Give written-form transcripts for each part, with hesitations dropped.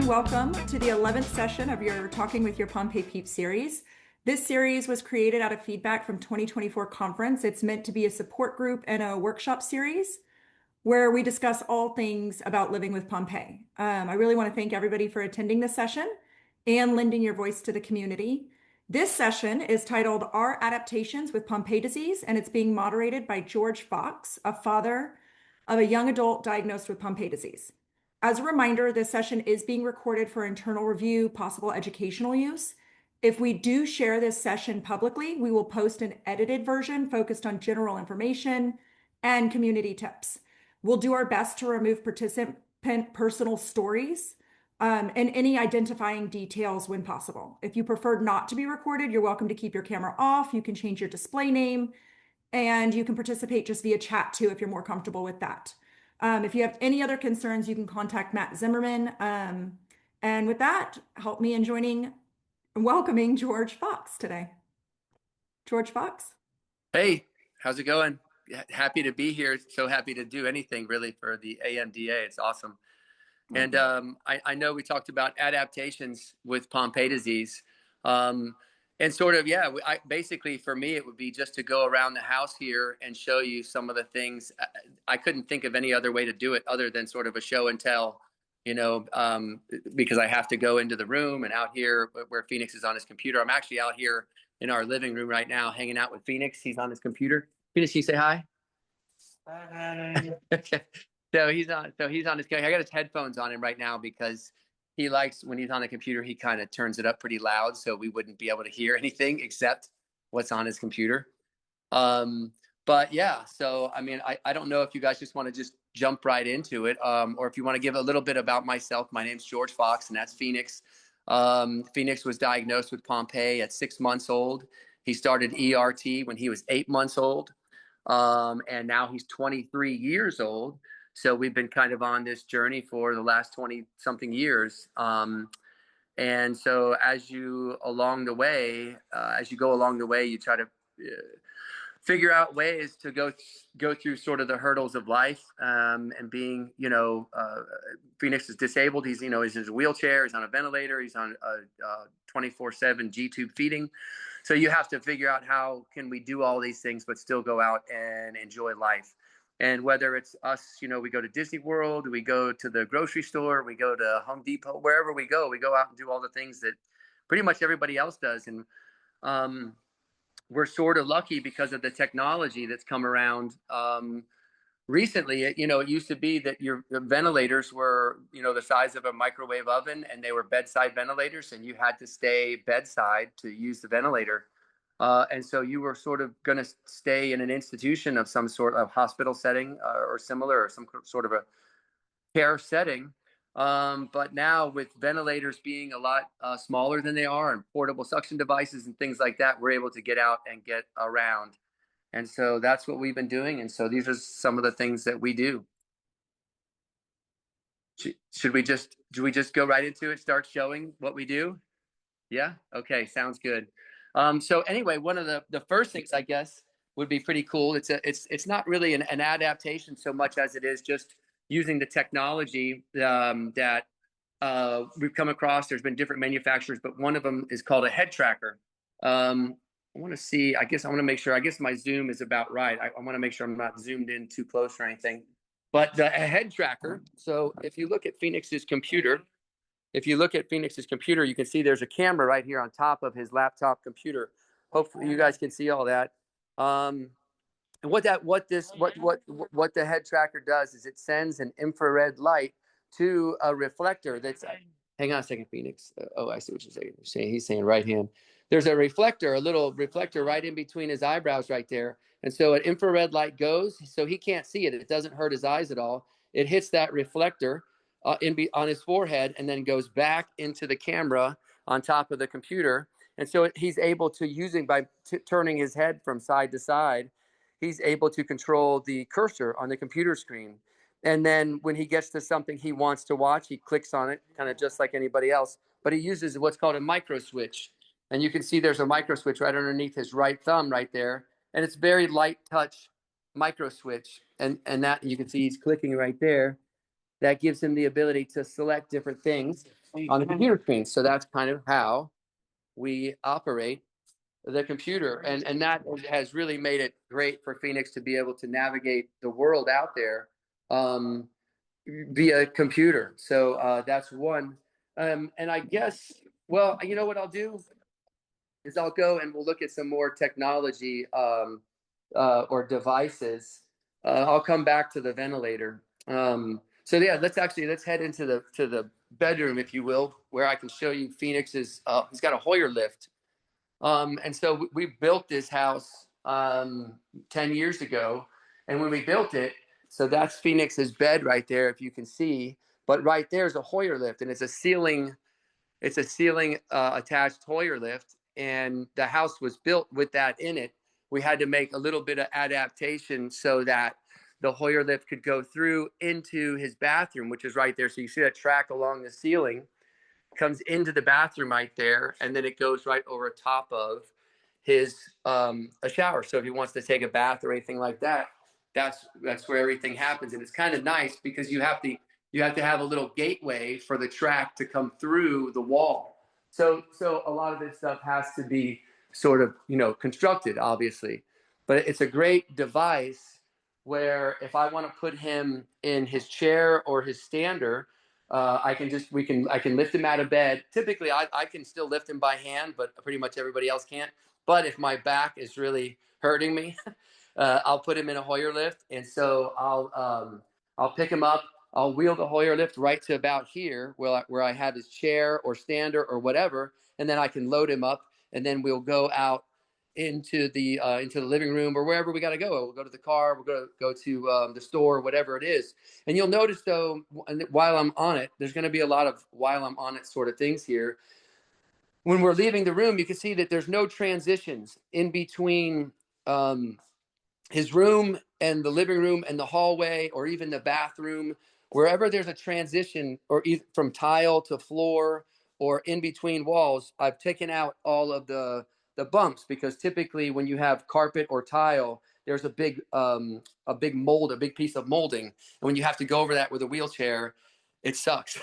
everyone. Welcome to the 11th session of your Talking with Your Pompe Peeps series. This series was created out of feedback from 2024 conference. It's meant to be a support group and a workshop series where we discuss all things about living with Pompe. I really want to thank everybody for attending this session and lending your voice to the community. This session is titled Our Adaptations with Pompe Disease, and it's being moderated by George Fox, a father of a young adult diagnosed with Pompe disease. As a reminder, this session is being recorded for internal review, possible educational use. If we do share this session publicly, we will post an edited version focused on general information and community tips. We'll do our best to remove participant personal stories and any identifying details when possible. If you prefer not to be recorded, you're welcome to keep your camera off. You can change your display name, and you can participate just via chat too if you're more comfortable with that. If you have any other concerns, you can contact Matt Zimmerman. And with that, help me in welcoming George Fox today. George Fox. Hey, how's it going? Happy to be here. So happy to do anything really for the AMDA. It's awesome. And I know we talked about adaptations with Pompe disease. And sort of, yeah, basically for me, it would be just to go around the house here and show you some of the things. I couldn't think of any other way to do it other than sort of a show and tell, because I have to go into the room and out here where Phoenix is on his computer. I'm actually out here in our living room right now, hanging out with Phoenix. He's on his computer. Phoenix, you say hi? Hi. Okay. So he's on his computer. I got his headphones on him right now because he likes, when he's on the computer, he kind of turns it up pretty loud so we wouldn't be able to hear anything except what's on his computer. But yeah, so I mean, I don't know if you guys just want to just jump right into it, or if you want to give a little bit about myself. My name's George Fox, and that's Phoenix. Phoenix was diagnosed with Pompe at 6 months old. He started ERT when he was 8 months old, and now he's 23 years old. So we've been kind of on this journey for the last 20 something years. And so as you go along the way, you try to figure out ways to go through sort of the hurdles of life. And being, Phoenix is disabled. He's in his wheelchair. He's on a ventilator. He's on a 24/7 G-tube feeding. So you have to figure out how can we do all these things, but still go out and enjoy life. And whether it's us, we go to Disney World, we go to the grocery store, we go to Home Depot, wherever we go out and do all the things that pretty much everybody else does. And we're sort of lucky because of the technology that's come around recently. It used to be that your ventilators were, the size of a microwave oven, and they were bedside ventilators, and you had to stay bedside to use the ventilator. And so you were sort of going to stay in an institution of some sort of hospital setting or similar, or some sort of a care setting. But now with ventilators being a lot smaller than they are, and portable suction devices and things like that, we're able to get out and get around. And so that's what we've been doing. And so these are some of the things that we do. Do we just go right into it, start showing what we do? Yeah. Okay. Sounds good. So anyway, one of the first things I guess would be pretty cool. It's not really an adaptation so much as it is just using the technology that we've come across. There's been different manufacturers, but one of them is called a head tracker. I want to see. I want to make sure. I guess my zoom is about right. I want to make sure I'm not zoomed in too close or anything. But a head tracker. So if you look at Phoenix's computer. You can see there's a camera right here on top of his laptop computer. Hopefully you guys can see all that. And what the head tracker does is it sends an infrared light to a reflector that's, hang on a second, Phoenix. I see what you're saying. He's saying right hand. There's a little reflector right in between his eyebrows right there. And so an infrared light goes, so he can't see it. It doesn't hurt his eyes at all. It hits that reflector on his forehead and then goes back into the camera on top of the computer. And so he's able to, by turning his head from side to side, he's able to control the cursor on the computer screen. And then when he gets to something he wants to watch, he clicks on it, kind of just like anybody else. But he uses what's called a micro switch. And you can see there's a micro switch right underneath his right thumb right there. And it's very light touch micro switch. And that you can see he's clicking right there. That gives him the ability to select different things. on the computer screen. So that's kind of how we operate the computer, and that has really made it great for Phoenix to be able to navigate the world out there um, via computer. So that's one. And I guess, well, you know what I'll do is I'll go and we'll look at some more technology or devices. I'll come back to the ventilator. So yeah, let's head into the bedroom, if you will, where I can show you Phoenix's. He's got a Hoyer lift, and so we built this house 10 years ago, and when we built it, so that's Phoenix's bed right there, if you can see. But right there is a Hoyer lift, and it's a ceiling attached Hoyer lift, and the house was built with that in it. We had to make a little bit of adaptation so that the Hoyer lift could go through into his bathroom, which is right there. So you see that track along the ceiling comes into the bathroom right there, and then it goes right over top of his a shower. So if he wants to take a bath or anything like that, that's where everything happens. And it's kind of nice because you have to have a little gateway for the track to come through the wall. So a lot of this stuff has to be sort of constructed, obviously, but it's a great device where if I want to put him in his chair or his stander, I can lift him out of bed. Typically, I can still lift him by hand, but pretty much everybody else can't. But if my back is really hurting me, I'll put him in a Hoyer lift, and so I'll pick him up. I'll wheel the Hoyer lift right to about here, where I have his chair or stander or whatever, and then I can load him up, and then we'll go out into the living room or wherever we got to go. We'll go to the car. We'll go to the store, whatever it is. And you'll notice though, while I'm on it, there's going to be a lot of while I'm on it sort of things here. When we're leaving the room, you can see that there's no transitions in between his room and the living room and the hallway or even the bathroom. Wherever there's a transition or from tile to floor or in between walls, I've taken out all of the bumps, because typically when you have carpet or tile, there's a big mold, a big piece of molding, and when you have to go over that with a wheelchair, it sucks.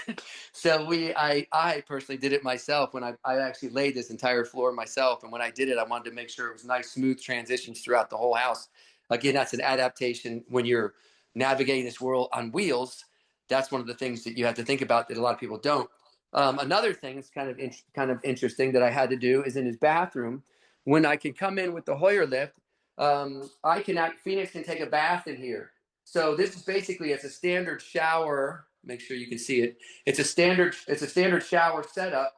So I personally did it myself when I actually laid this entire floor myself, and when I did it, I wanted to make sure it was nice, smooth transitions throughout the whole house. Again, that's an adaptation when you're navigating this world on wheels. That's one of the things that you have to think about that a lot of people don't. Another thing that's kind of interesting that I had to do is in his bathroom. When I can come in with the Hoyer lift, Phoenix can take a bath in here. So this is basically, it's a standard shower. Make sure you can see it. It's a standard shower setup,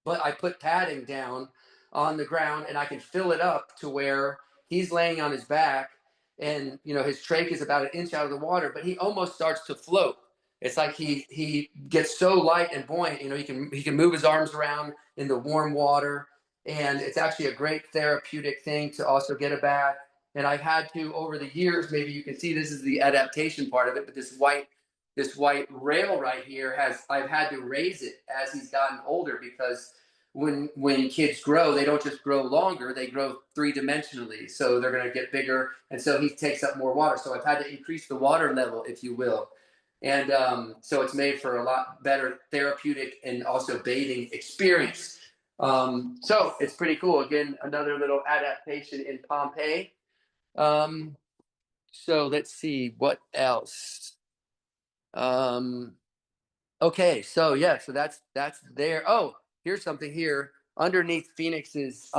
but I put padding down on the ground, and I can fill it up to where he's laying on his back, and his trach is about an inch out of the water, but he almost starts to float. It's like he gets so light and buoyant. He can move his arms around in the warm water, and it's actually a great therapeutic thing to also get a bath. And I've had to, over the years, maybe you can see this is the adaptation part of it, but this white rail right here I've had to raise it as he's gotten older, because when kids grow, they don't just grow longer, they grow three-dimensionally. So they're going to get bigger, and so he takes up more water. So I've had to increase the water level, if you will. And so it's made for a lot better therapeutic and also bathing experience. So it's pretty cool. Again, another little adaptation in Pompe. So let's see what else. Okay, so yeah, so that's there. Oh, here's something here underneath Phoenix's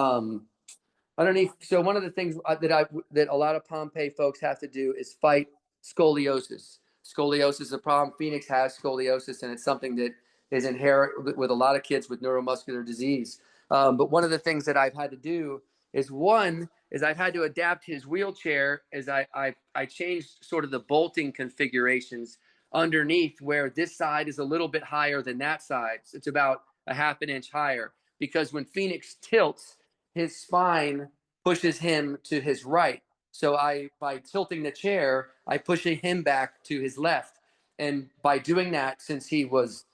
underneath. So one of the things that a lot of Pompe folks have to do is fight scoliosis. Scoliosis is a problem. Phoenix has scoliosis, and it's something that is inherent with a lot of kids with neuromuscular disease. But one of the things that I've had to do is I've had to adapt his wheelchair as I changed sort of the bolting configurations underneath, where this side is a little bit higher than that side. So it's about a half an inch higher, because when Phoenix tilts, his spine pushes him to his right. So by tilting the chair, I push him back to his left. And by doing that, since he was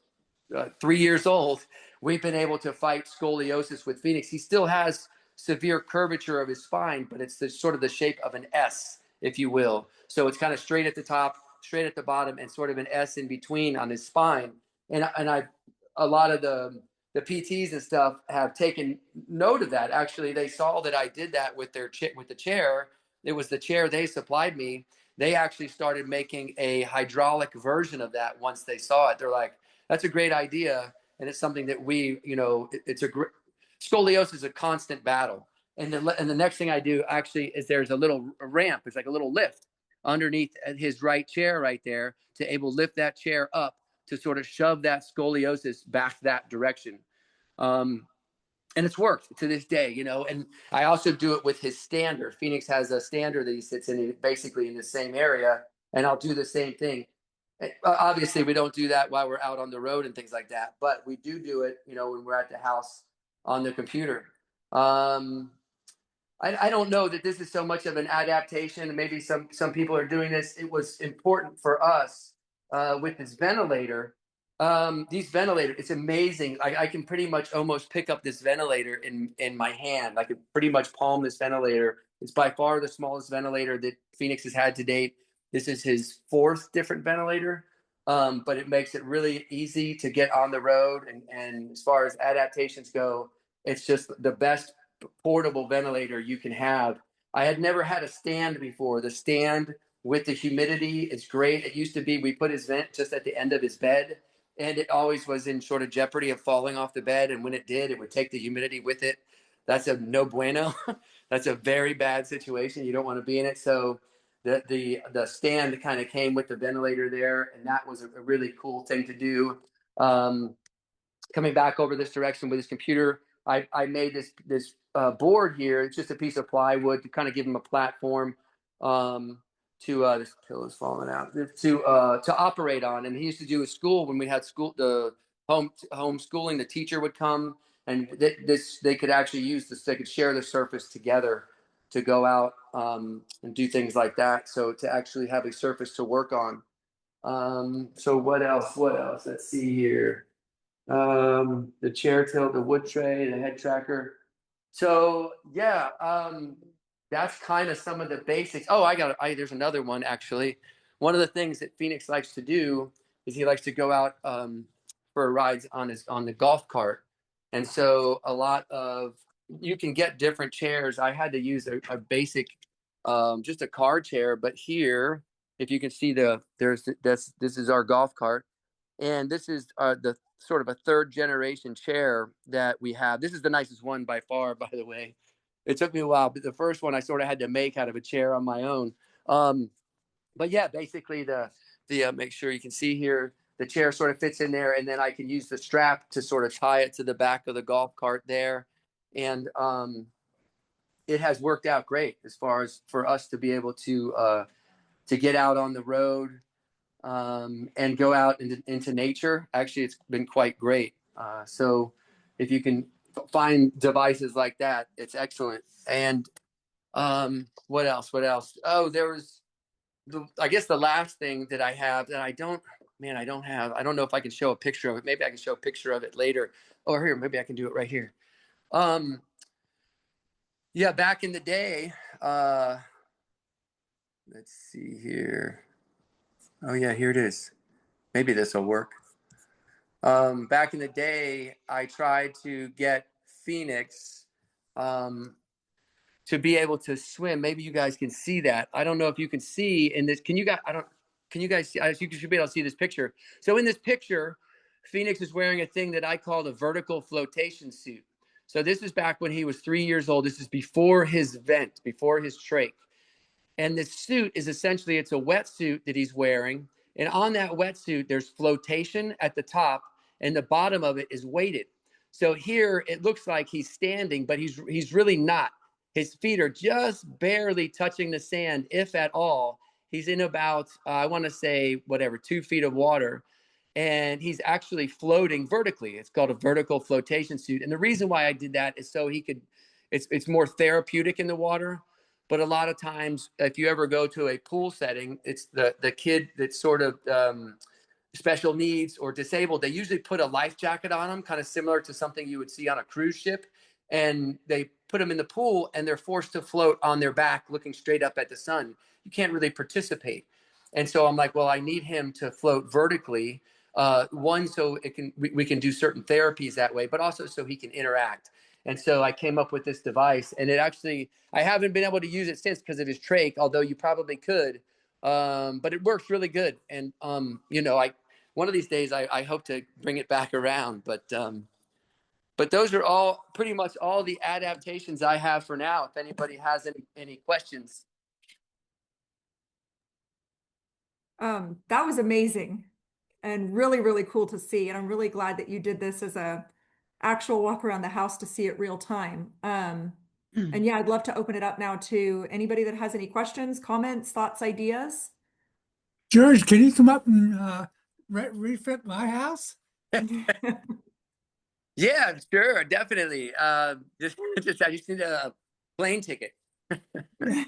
3 years old, we've been able to fight scoliosis with Phoenix. He still has severe curvature of his spine, but it's sort of the shape of an S, if you will. So it's kind of straight at the top, straight at the bottom, and sort of an S in between on his spine. And I a lot of the PTs and stuff have taken note of that. Actually, they saw that I did that with with the chair. It was the chair they supplied me. They actually started making a hydraulic version of that once they saw it. They're like, that's a great idea. And it's something that it's a great, scoliosis is a constant battle. And the next thing I do actually is there's a little ramp. It's like a little lift underneath his right chair right there to able lift that chair up to sort of shove that scoliosis back that direction. And it's worked to this day, and I also do it with his stander. Phoenix has a stander that he sits in basically in the same area, and I'll do the same thing. Obviously, we don't do that while we're out on the road and things like that, but we do it, when we're at the house on the computer. I don't know that this is so much of an adaptation. Maybe some people are doing this. It was important for us with this ventilator. These ventilators, it's amazing. I can pretty much almost pick up this ventilator in my hand. I could pretty much palm this ventilator. It's by far the smallest ventilator that Phoenix has had to date. This is his fourth different ventilator, but it makes it really easy to get on the road. And as far as adaptations go, it's just the best portable ventilator you can have. I had never had a stand before. The stand with the humidity is great. It used to be we put his vent just at the end of his bed, and it always was in sort of jeopardy of falling off the bed. And when it did, it would take the humidity with it. That's a no bueno. That's a very bad situation. You don't want to be in it. So the stand kind of came with the ventilator there, and that was a really cool thing to do. Coming back over this direction with his computer, I made this board here. It's just a piece of plywood to kind of give him a platform this pillow's falling out to operate on. And he used to do a school when we had school, the homeschooling. The teacher would come, and they could actually use this. They could share the surface together to go out and do things like that. So to actually have a surface to work on. So what else? Let's see here. The chair tilt, the wood tray, the head tracker. So yeah, that's kind of some of the basics. Oh, there's another one actually. One of the things that Phoenix likes to do is he likes to go out for rides on the golf cart. And so you can get different chairs. I had to use a basic, just a car chair, but here, if you can see this is our golf cart. And this is the sort of a third generation chair that we have. This is the nicest one by far, by the way. It took me a while, but the first one I sort of had to make out of a chair on my own. But yeah, basically the make sure you can see here, the chair sort of fits in there, and then I can use the strap to sort of tie it to the back of the golf cart there. And it has worked out great as far as for us to be able to get out on the road and go out into nature. Actually, it's been quite great. So if you can find devices like that, it's excellent. And what else? Oh, there was, I guess the last thing that I have that I don't know if I can show a picture of it. Maybe I can show a picture of it later. Or here, maybe I can do it right here. Yeah, back in the day, let's see here. Oh yeah, here it is. Maybe this will work. Back in the day, I tried to get Phoenix to be able to swim. Maybe you guys can see that. I don't know if you can see in this. Can you guys see? You should be able to see this picture. So in this picture, Phoenix is wearing a thing that I call the vertical flotation suit. So this is back when he was 3 years old. This is before his vent, before his trach. And this suit is essentially, it's a wetsuit that he's wearing. And on that wetsuit, there's flotation at the top, and the bottom of it is weighted. So here it looks like he's standing, but he's really not. His feet are just barely touching the sand, if at all. He's in about, I want to say, 2 feet of water. And he's actually floating vertically. It's called a vertical flotation suit. And the reason why I did that is so it's more therapeutic in the water. But a lot of times, if you ever go to a pool setting, it's the kid that's sort of special needs or disabled. They usually put a life jacket on them, kind of similar to something you would see on a cruise ship. And they put them in the pool, and they're forced to float on their back, looking straight up at the sun. You can't really participate. And so I'm like, well, I need him to float vertically. One, so we can do certain therapies that way, but also so he can interact. And so I came up with this device, and I haven't been able to use it since because of his trach, although you probably could. But it works really good. And, one of these days I hope to bring it back around, but those are all pretty much all the adaptations I have for now. If anybody has any questions. That was amazing and really, really cool to see. And I'm really glad that you did this as a actual walk around the house to see it real time. And yeah, I'd love to open it up now to anybody that has any questions, comments, thoughts, ideas. George, can you come up and refit my house? Yeah, sure, definitely. Just I just need a plane ticket. There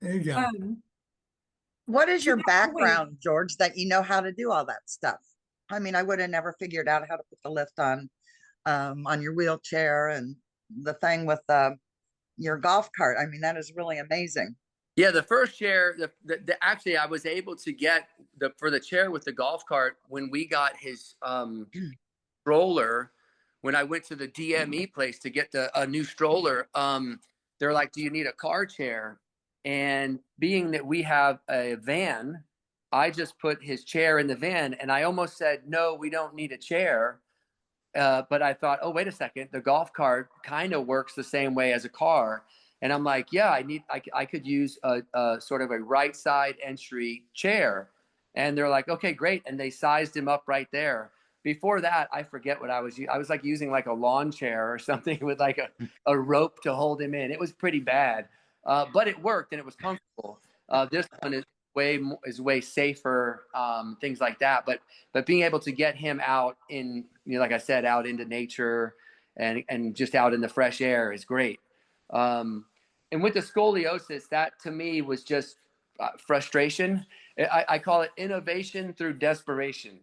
you go. What is your Yeah, background, George, that you know how to do all that stuff? I mean, I would have never figured out how to put the lift on your wheelchair and the thing with your golf cart. I mean, that is really amazing. Yeah, the first chair, actually, I was able to get for the chair with the golf cart when we got his stroller. When I went to the DME place to get a new stroller, they're like, "Do you need a car chair?" And being that we have a van, I just put his chair in the van, and I almost said, "No, we don't need a chair." But I thought, oh, wait a second, the golf cart kind of works the same way as a car. And I'm like, yeah, I could use a sort of a right side entry chair. And they're like, okay, great. And they sized him up right there. Before that, I forget what I was like using like a lawn chair or something with like a rope to hold him in. It was pretty bad, but it worked and it was comfortable. This one is way safer, things like that. But being able to get him out in, like I said, out into nature and just out in the fresh air is great. And with the scoliosis, that to me was just frustration. I call it innovation through desperation.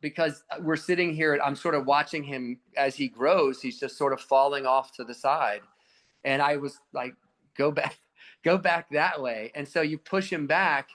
Because we're sitting here, I'm sort of watching him as he grows. He's just sort of falling off to the side. And I was like, go back that way. And so you push him back,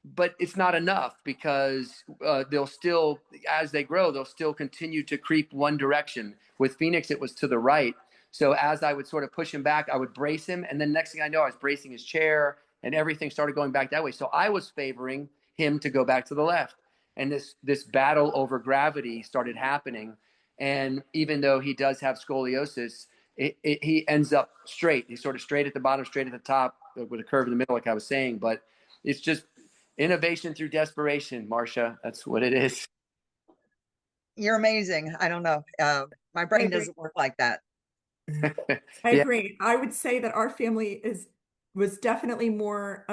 but it's not enough because they'll still, as they grow, they'll still continue to creep one direction. With Phoenix, it was to the right. So as I would sort of push him back, I would brace him. And then next thing I know, I was bracing his chair and everything started going back that way. So I was favoring him to go back to the left. And this battle over gravity started happening. And even though he does have scoliosis, he ends up straight. He's sort of straight at the bottom, straight at the top with a curve in the middle, like I was saying. But it's just innovation through desperation, Marcia. That's what it is. You're amazing. I don't know. My brain doesn't work like that. I agree. I would say that our family was definitely more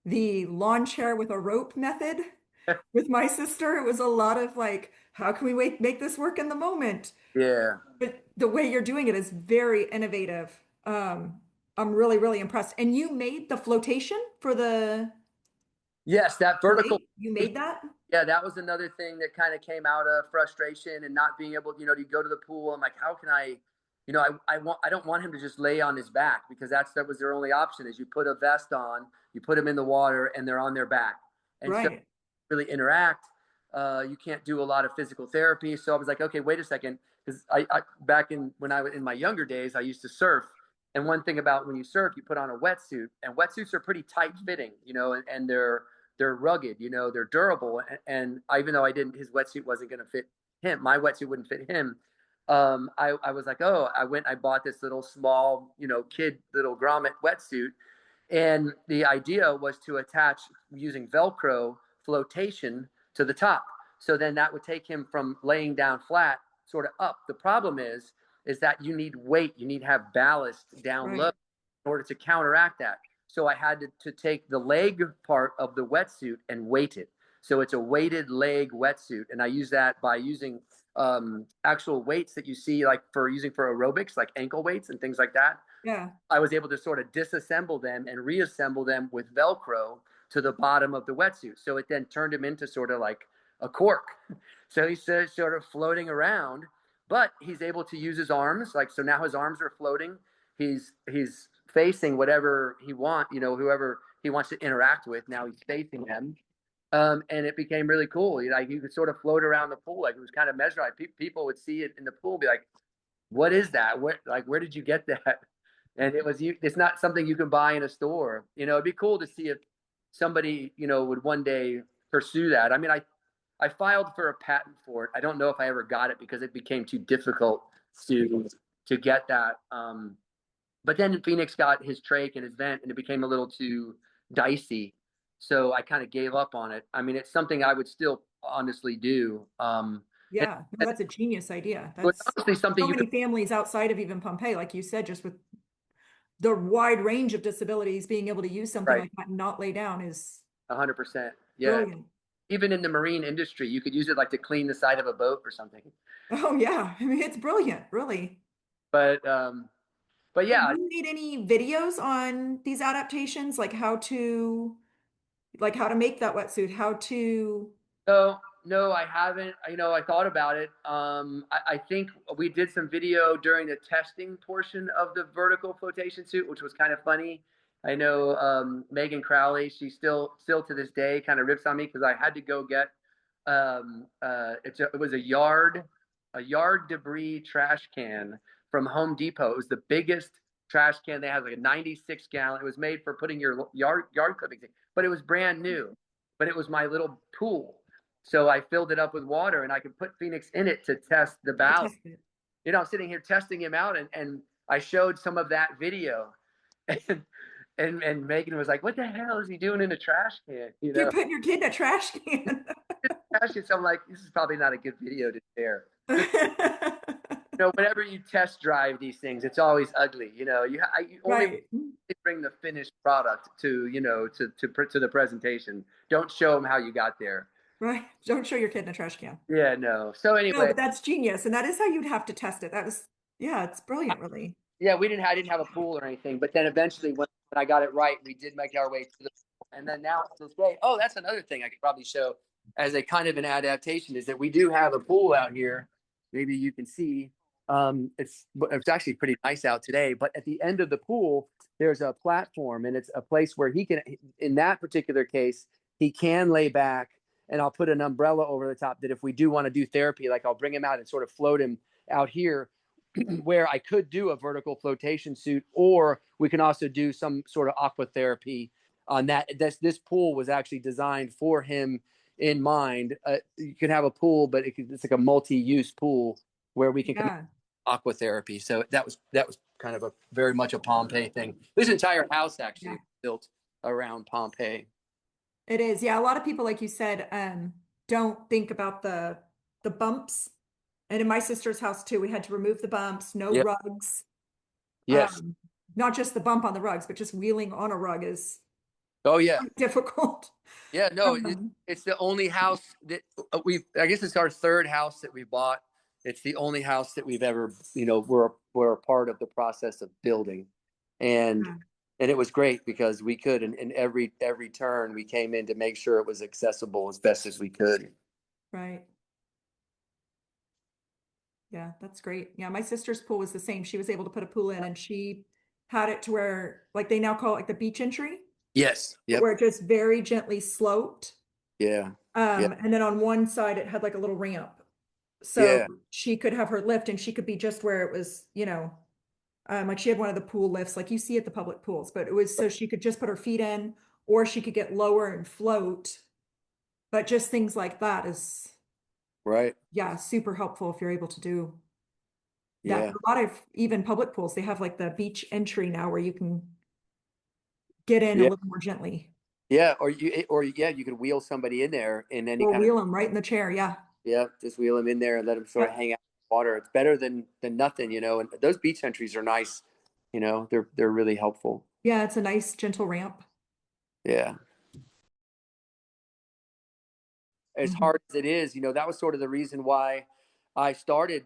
the lawn chair with a rope method. With my sister, it was a lot of like, how can we make this work in the moment? Yeah. But the way you're doing it is very innovative. I'm really, really impressed. And you made the flotation for the Yes, that vertical. You made that? Yeah, that was another thing that kind of came out of frustration and not being able, to go to the pool. I'm like, how can I, I don't want him to just lay on his back because that was their only option is you put a vest on, you put them in the water and they're on their back. And so really interact. You can't do a lot of physical therapy. So I was like, okay, wait a second. Because I back when I was in my younger days, I used to surf. And one thing about when you surf, you put on a wetsuit and wetsuits are pretty tight fitting, and they're rugged, they're durable. And even though his wetsuit wasn't going to fit him, my wetsuit wouldn't fit him. I was like, I bought this little small, kid little grommet wetsuit. And the idea was to attach using Velcro flotation to the top. So then that would take him from laying down flat sort of up. The problem is that you need weight. You need to have ballast down low in order to counteract that. So I had to take the leg part of the wetsuit and weight it. So it's a weighted leg wetsuit. And I use that by using actual weights that you see like for aerobics, like ankle weights and things like that. Yeah. I was able to sort of disassemble them and reassemble them with Velcro to the bottom of the wetsuit. So it then turned him into sort of like a cork. So he's sort of floating around, but he's able to use his arms. So now his arms are floating. He's facing whatever he wants, whoever he wants to interact with. Now he's facing them. And it became really cool. Like you could sort of float around the pool, like it was kind of mesmerized. People would see it in the pool, and be like, "What is that? Where did you get that?" And it's not something you can buy in a store. It'd be cool to see if somebody would one day pursue that. I mean, I filed for a patent for it. I don't know if I ever got it because it became too difficult to get that. But then Phoenix got his trach and his vent, and it became a little too dicey. So I kind of gave up on it. I mean, it's something I would still honestly do. Yeah, no, that's a genius idea. But That's honestly something so you could, many families outside of even Pompeii, like you said, just with the wide range of disabilities, being able to use something right, like that and not lay down is 100%. Yeah. brilliant. Even in the marine industry, you could use it like to clean the side of a boat or something. Oh yeah, I mean it's brilliant, really. But Have yeah, you made any videos on these adaptations, like how to make that wetsuit, how to? no, I haven't. I thought about it. I think we did some video during the testing portion of the vertical flotation suit, which was kind of funny. I know Megan Crowley, she still to this day kind of rips on me because I had to go get it was a yard debris trash can from Home Depot. It was the biggest trash can they had, like a 96 gallon. It was made for putting your yard clippings in, but it was brand new. But it was my little pool. So I filled it up with water, and I could put Phoenix in it to test the To valve. test it. I'm sitting here testing him out, and I showed some of that video. And Megan was like, "What the hell is he doing in a trash can?" You're putting your kid in a trash can. Trash can. So I'm like, "This is probably not a good video to share." Whenever you test drive these things, it's always ugly. You only Right, bring the finished product to the presentation. Don't show them how you got there. right. Don't show your kid in a trash can. Yeah, no. So No, anyway, but that's genius, and that is how you'd have to test it. Yeah, it's brilliant, really. yeah, I didn't have a pool or anything, but then eventually when I got it right, we did make our way to the pool. And then now to this day, oh, that's another thing I could probably show as a kind of an adaptation is that we do have a pool out here. Maybe you can see. It's actually pretty nice out today, but at the end of the pool, there's a platform, and it's a place where he can, in that particular case, he can lay back, and I'll put an umbrella over the top that if we do want to do therapy, like I'll bring him out and sort of float him out here where I could do a vertical flotation suit, or we can also do some sort of aqua therapy on that. This pool was actually designed for him in mind. You can have a pool, but it's like a multi-use pool where we can Yeah, aqua therapy. So that was kind of a very much a Pompe thing. This entire house actually yeah, built around Pompe. it is. Yeah, a lot of people, like you said, don't think about the bumps. And in my sister's house too, we had to remove the bumps, no Yep. rugs. Yes. Not just the bump on the rugs, but just wheeling on a rug is Oh yeah. difficult. Yeah. No, Um, it's the only house that I guess it's our third house that we bought. It's the only house that we've ever, we're a part of the process of building. And yeah, and it was great because we could, in every turn we came in to make sure it was accessible as best as we could. right. Yeah, that's great. Yeah, my sister's pool was the same. She was able to put a pool in, and she had it to where, like, they now call it like the beach entry, Yes. Yep. where it just very gently sloped. Yeah. Yeah. And then on one side it had like a little ramp. So Yeah. she could have her lift, and she could be just where it was, like she had one of the pool lifts like you see at the public pools, but it was so she could just put her feet in, or she could get lower and float. But just things like that is, Right. yeah, super helpful if you're able to do that. Yeah. A lot of even public pools, they have like the beach entry now where you can get in a Yeah. little more gently, Yeah. Or you could wheel somebody in there in any or kind of, wheel them right in the chair. Yeah. yeah, just wheel them in there and let them sort of Yep. hang out in the water. It's better than nothing, and those beach entries are nice. They're really helpful. Yeah, it's a nice gentle ramp. Yeah. As Mhm. hard as it is, that was sort of the reason why I started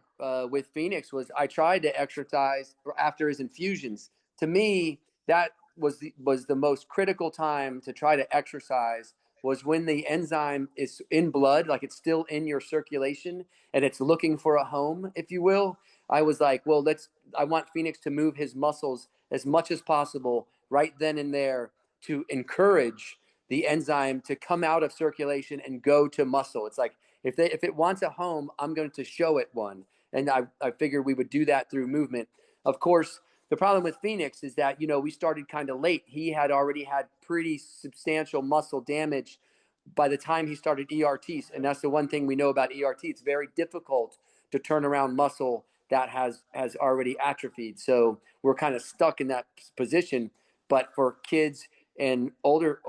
with Phoenix. Was I tried to exercise after his infusions. To me, that was the most critical time to try to exercise, was when the enzyme is in blood, like it's still in your circulation and it's looking for a home, if you will. I was like, well, I want Phoenix to move his muscles as much as possible right then and there to encourage the enzyme to come out of circulation and go to muscle. It's like if it wants a home, I'm going to show it one. And I figured we would do that through movement. Of course, the problem with Phoenix is that, we started kind of late. He had already had pretty substantial muscle damage by the time he started ERTs. And that's the one thing we know about ERT. It's very difficult to turn around muscle that has already atrophied. So we're kind of stuck in that position. But for kids and older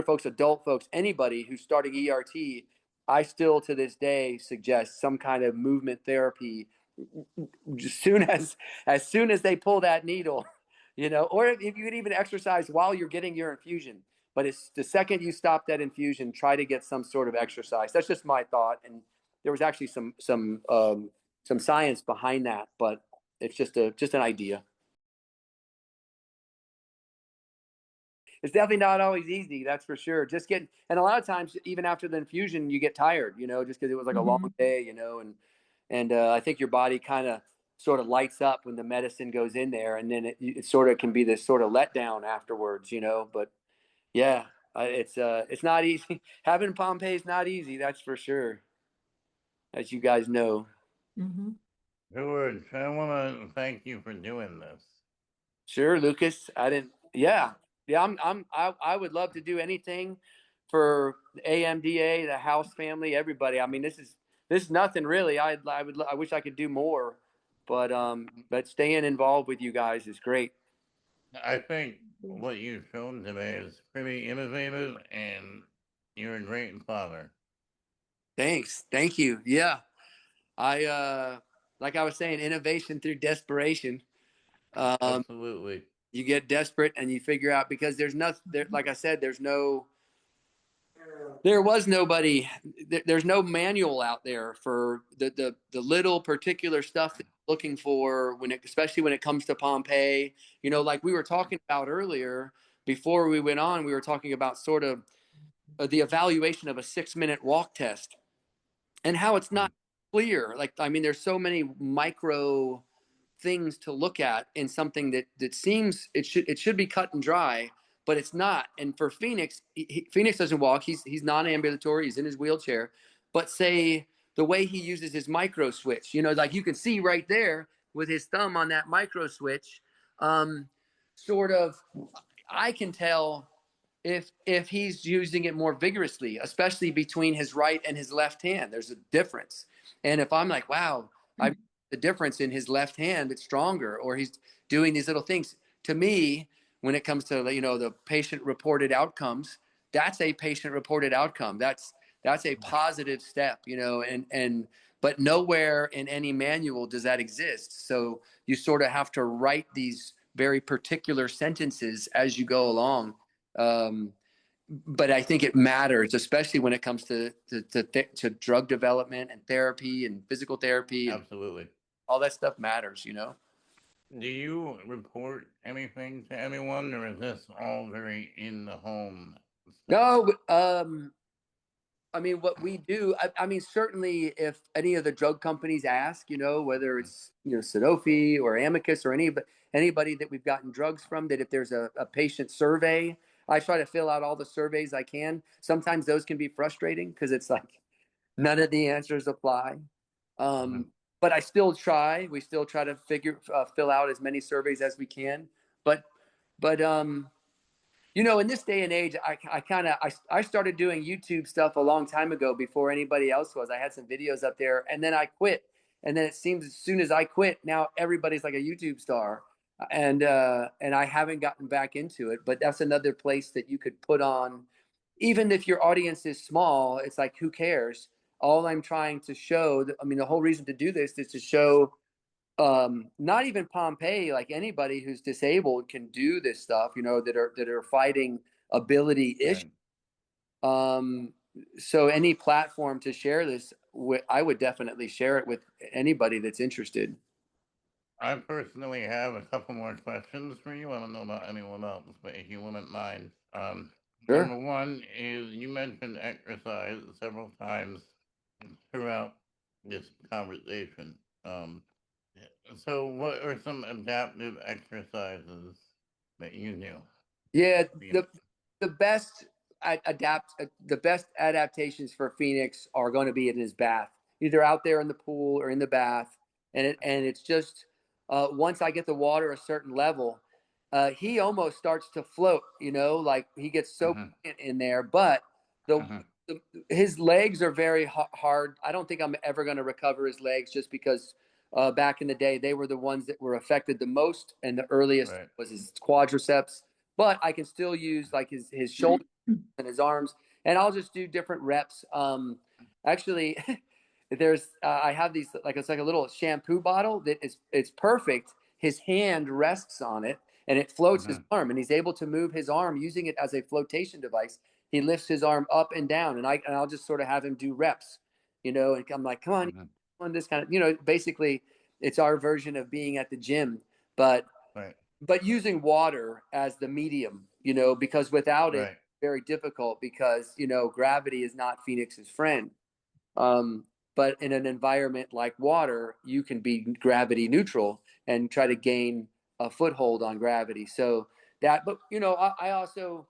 folks, adult folks, anybody who's starting ERT, I still to this day suggest some kind of movement therapy as soon as they pull that needle, or if you could even exercise while you're getting your infusion. But it's the second you stop that infusion, try to get some sort of exercise. That's just my thought. And there was actually some science behind that, but it's just an idea. It's definitely not always easy, that's for sure. And a lot of times, even after the infusion, you get tired, just because it was like a long day, and I think your body kind of sort of lights up when the medicine goes in there, and then it sort of can be this sort of letdown afterwards, But yeah, it's not easy. Having Pompe is not easy, that's for sure, as you guys know. Mm-hmm. George, I want to thank you for doing this. Sure, Lucas. Yeah. I would love to do anything for the AMDA, the House family, everybody. I mean, this is nothing really. I wish I could do more, but staying involved with you guys is great. I think what you've shown today is pretty innovative, and you're a great father. Thanks. Thank you. Yeah. Like I was saying, innovation through desperation. Absolutely. You get desperate and you figure out, because there's nothing there. Like I said, there was nobody, there's no manual out there for the little particular stuff that you're looking for especially when it comes to Pompe. Like we were talking about earlier, before we went on, we were talking about sort of the evaluation of a 6-minute walk test and how it's not clear. Like, I mean, there's so many micro things to look at in something that seems it should be cut and dry, but it's not. And for Phoenix, Phoenix doesn't walk. He's non-ambulatory. He's in his wheelchair. But say the way he uses his micro switch, like you can see right there with his thumb on that micro switch, sort of, I can tell if he's using it more vigorously, especially between his right and his left hand. There's a difference. And if I'm like, wow, the difference in his left hand, it's stronger, or he's doing these little things. To me, when it comes to the patient reported outcomes, that's a patient reported outcome. That's a positive step, but nowhere in any manual does that exist. So you sort of have to write these very particular sentences as you go along. But I think it matters, especially when it comes to drug development and therapy and physical therapy. Absolutely. All that stuff matters, Do you report anything to anyone, or is this all very in the home stuff? No, I mean, what we do, I mean, certainly if any of the drug companies ask, whether it's, Sanofi or Amicus or anybody that we've gotten drugs from, that if there's a patient survey, I try to fill out all the surveys I can. Sometimes those can be frustrating because it's like none of the answers apply. But I still try. We still try to fill out as many surveys as we can. But in this day and age, I started doing YouTube stuff a long time ago before anybody else was. I had some videos up there, and then I quit. And then it seems as soon as I quit, now everybody's like a YouTube star, and I haven't gotten back into it. But that's another place that you could put on, even if your audience is small. It's like, who cares? All I'm trying to show, I mean, the whole reason to do this is to show not even Pompe, like anybody who's disabled can do this stuff, that are fighting ability issues. So any platform to share this, I would definitely share it with anybody that's interested. I personally have a couple more questions for you. I don't know about anyone else, but if you wouldn't mind. Sure. Number one is, you mentioned exercise several times throughout this conversation. So what are some adaptive exercises that you do? Yeah, the best the best adaptations for Phoenix are going to be in his bath, either out there in the pool or in the bath. And it's just once I get the water a certain level, he almost starts to float. Like he gets so in there. But the, the his legs are very hard. I don't think I'm ever going to recover his legs, just because back in the day they were the ones that were affected the most, and the earliest was his quadriceps. But I can still use like his shoulders and his arms, and I'll just do different reps. Actually, there's I have these, like, it's like a little shampoo bottle that it's perfect. His hand rests on it and it floats his arm, and he's able to move his arm using it as a flotation device. He lifts his arm up and down, and I'll just sort of have him do reps, and I'm like, come on, this kind of, basically it's our version of being at the gym, but using water as the medium, because without it, very difficult, because gravity is not Phoenix's friend. But in an environment like water, you can be gravity neutral and try to gain a foothold on gravity. So but I also,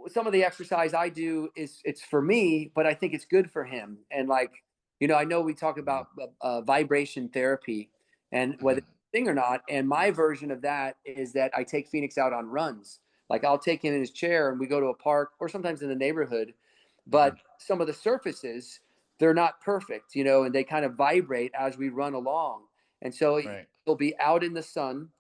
some of the exercise I do it's for me, but I think it's good for him. And like, I know we talk about vibration therapy and whether it's a thing or not. And my version of that is that I take Phoenix out on runs. Like I'll take him in his chair and we go to a park or sometimes in the neighborhood, but some of the surfaces, they're not perfect, and they kind of vibrate as we run along. And so he'll be out in the sun,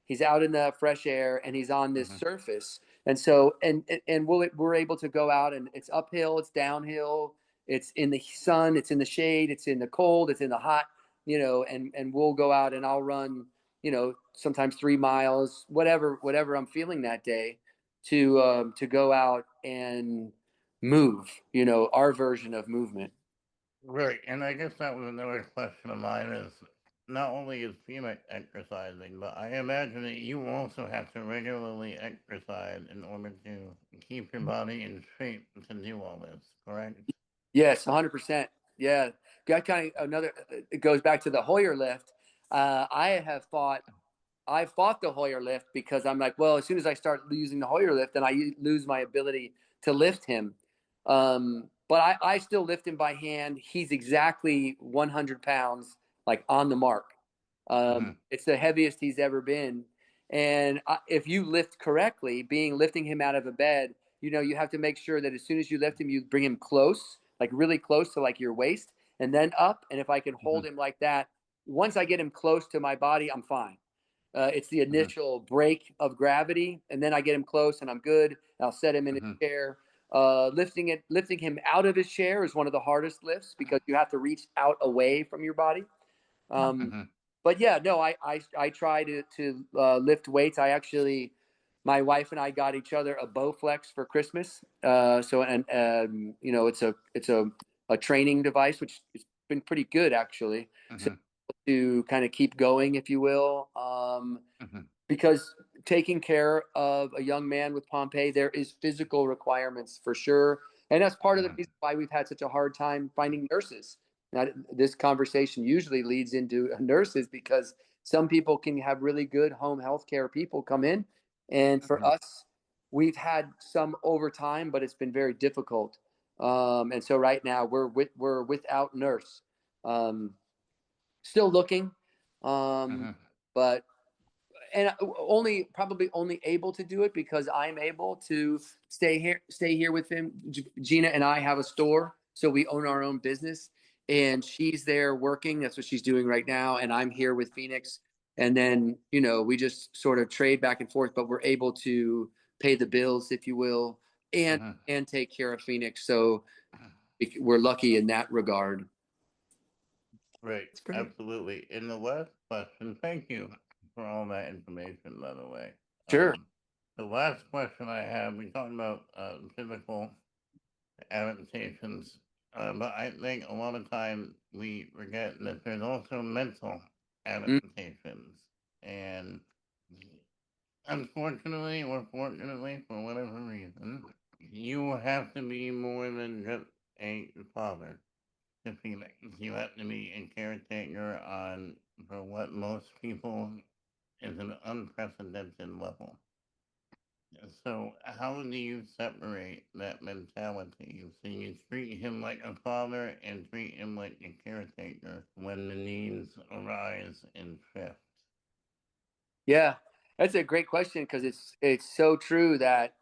he's out in the fresh air, and he's on this surface. And so, and we're able to go out, and it's uphill, it's downhill, it's in the sun, it's in the shade, it's in the cold, it's in the hot, and we'll go out and I'll run, sometimes 3 miles, whatever I'm feeling that day, to go out and move, our version of movement. Right, and I guess that was another question of mine is, not only is Phoenix exercising, but I imagine that you also have to regularly exercise in order to keep your body in shape to do all this, correct? Yes, 100%. Yeah. Got kind of another, it goes back to the Hoyer lift. I fought the Hoyer lift because I'm like, well, as soon as I start using the Hoyer lift, then I lose my ability to lift him. But I still lift him by hand. He's exactly 100 pounds, like on the mark. It's the heaviest he's ever been. And if you lift correctly, lifting him out of a bed, you have to make sure that as soon as you lift him, you bring him close, like really close to like your waist, and then up. And if I can hold him like that, once I get him close to my body, I'm fine. It's the initial break of gravity, and then I get him close, and I'm good. I'll set him in a chair. Lifting him out of his chair is one of the hardest lifts because you have to reach out away from your body. But yeah, no, I try to lift weights. My wife and I got each other a Bowflex for Christmas. It's a training device, which has been pretty good actually. So to kind of keep going, if you will, because taking care of a young man with Pompe, there is physical requirements for sure. And that's part of the reason why we've had such a hard time finding nurses. Now, this conversation usually leads into nurses because some people can have really good home health care people come in. And for us, we've had some over time, but it's been very difficult. And so right now we're without nurse. Still looking, but probably only able to do it because I'm able to stay here with him. Gina and I have a store, so we own our own business, and she's there working. That's what she's doing right now, and I'm here with Phoenix. And then we just sort of trade back and forth, but we're able to pay the bills, if you will, and take care of Phoenix. So we're lucky in that regard. Right, absolutely. In the last question, thank you for all that information, by the way. Sure. The last question I have, we talked about physical adaptations, but I think a lot of times we forget that there's also mental adaptations. And unfortunately or fortunately, for whatever reason, you have to be more than just a father to Phoenix. You have to be a caretaker on, for what most people is an unprecedented level. So how do you separate that mentality? So you treat him like a father and treat him like a caretaker when the needs arise in shift. Yeah, that's a great question because it's so true that,